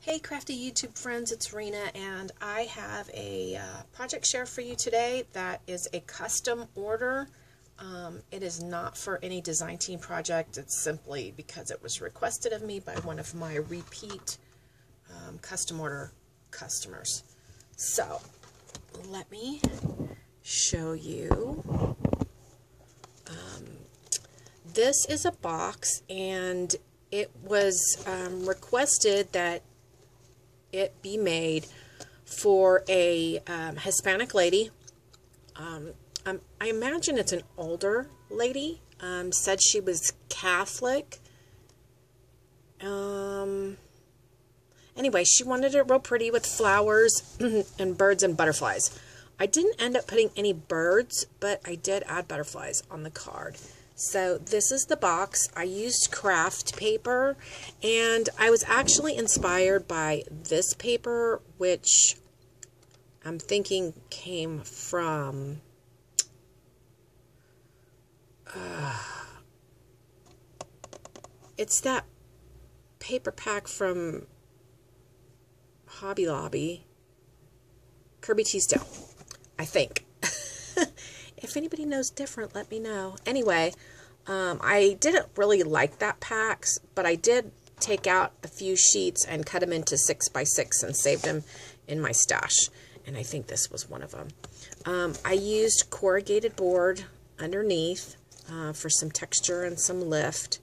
Hey crafty YouTube friends, it's Rena, and I have a project share for you today that is a custom order. It is not for any design team project. It's simply because it was requested of me by one of my repeat custom order customers. So let me show you. This is a box, and it was requested that it be made for a Hispanic lady. I imagine it's an older lady. Said she was Catholic. Anyway, she wanted it real pretty with flowers and birds and butterflies. I didn't end up putting any birds, but I did add butterflies on the card. So this is the box. I used craft paper, and I was actually inspired by this paper, which I'm thinking came from it's that paper pack from Hobby Lobby, Kirby Teasdale, I think. If anybody knows different, let me know. Anyway, I didn't really like that packs, but I did take out a few sheets and cut them into 6x6 and saved them in my stash. And I think this was one of them. I used corrugated board underneath for some texture and some lift.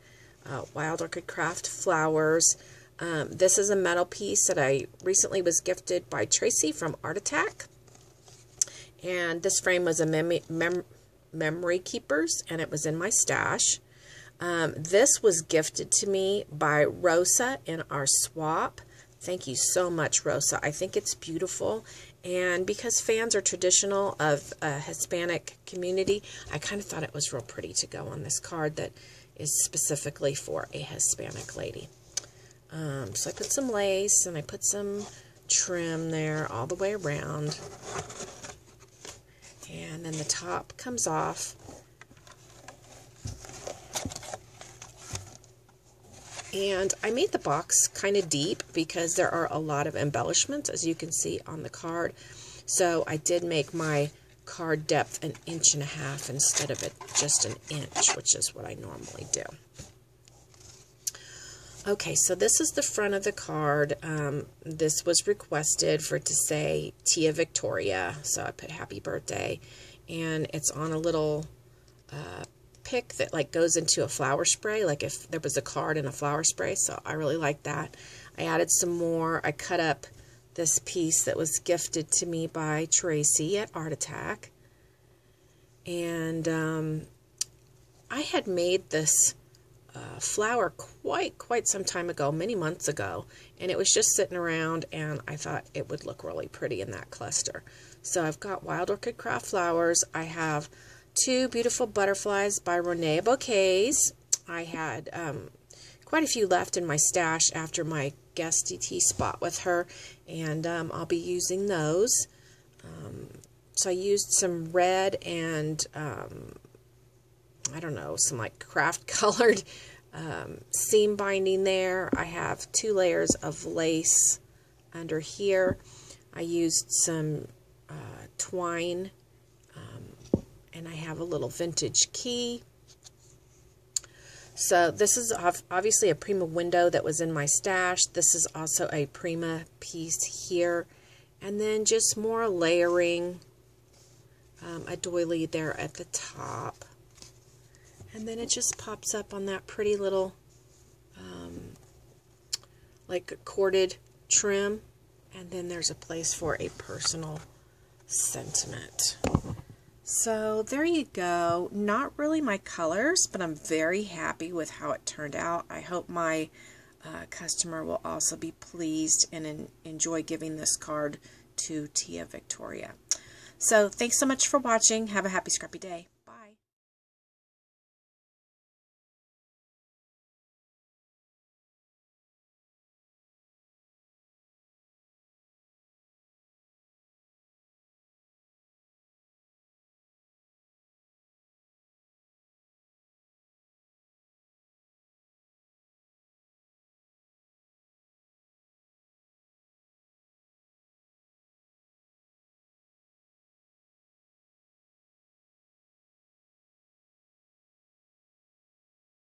Wild Orchid Craft flowers. This is a metal piece that I recently was gifted by Tracy from Art Attack. And this frame was a memory keepers, and it was in my stash. This was gifted to me by Rosa in our swap. Thank you so much, Rosa. I think it's beautiful. And because fans are traditional of a Hispanic community, I kind of thought it was real pretty to go on this card that is specifically for a Hispanic lady. So I put some lace and I put some trim there all the way around. And then the top comes off. And I made the box kind of deep because there are a lot of embellishments, as you can see on the card. So I did make my card depth 1.5 inches instead of it just 1 inch, which is what I normally do. Okay, so this is the front of the card. This was requested for it to say Tia Victoria, so I put happy birthday, and it's on a little pick that like goes into a flower spray, like if there was a card in a flower spray, so I really like that. I added some more. I cut up this piece that was gifted to me by Tracy at Art Attack, and I had made this flower quite some time ago, many months ago, and it was just sitting around, and I thought it would look really pretty in that cluster. So I've got Wild Orchid Craft flowers. I have 2 beautiful butterflies by Renee Bouquets. I had quite a few left in my stash after my guest DT spot with her, and I'll be using those. So I used some red and I don't know, some like craft colored seam binding there. I have 2 layers of lace under here. I used some twine, and I have a little vintage key. So this is obviously a Prima window that was in my stash. This is also a Prima piece here. And then just more layering, a doily there at the top. And then it just pops up on that pretty little, like corded trim. And then there's a place for a personal sentiment. So there you go. Not really my colors, but I'm very happy with how it turned out. I hope my customer will also be pleased and enjoy giving this card to Tia Victoria. So thanks so much for watching. Have a happy scrappy day.